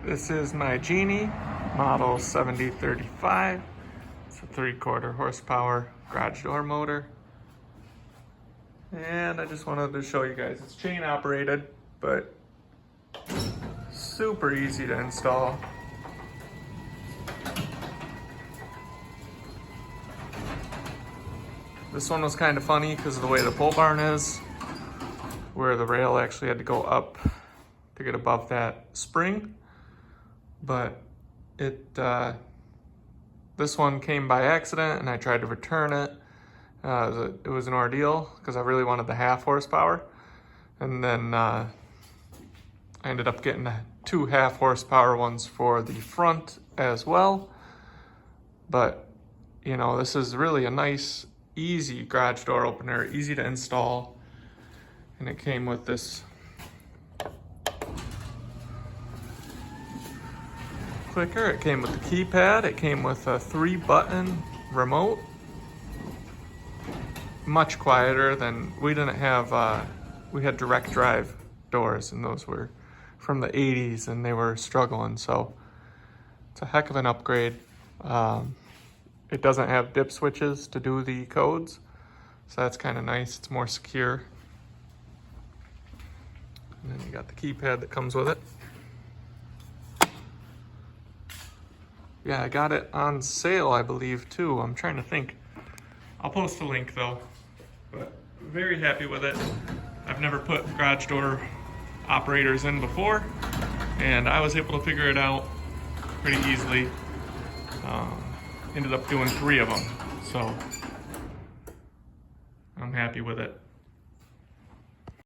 This is my Genie, model 7035. It's a 3/4 horsepower garage door motor. And I just wanted to show you guys, it's chain operated, but super easy to install. This one was kind of funny because of the way the pole barn is, where the rail actually had to go up to get above that spring. But this one came by accident and I tried to return it. It was an ordeal because I really wanted the 1/2 horsepower. And then I ended up getting 2 1/2 horsepower ones for the front as well. But, you know, this is really a nice, easy garage door opener, easy to install. And it came with this clicker, it came with the keypad, it came with a 3-button remote. Much quieter than, we didn't have, we had direct drive doors and those were from the 80s and they were struggling, so it's a heck of an upgrade. It doesn't have dip switches to do the codes, so that's kind of nice, it's more secure. And then you got the keypad that comes with it. Yeah, I got it on sale, I believe, too. I'm trying to think. I'll post a link, though. But very happy with it. I've never put garage door operators in before, and I was able to figure it out pretty easily. Ended up doing 3 of them, so I'm happy with it.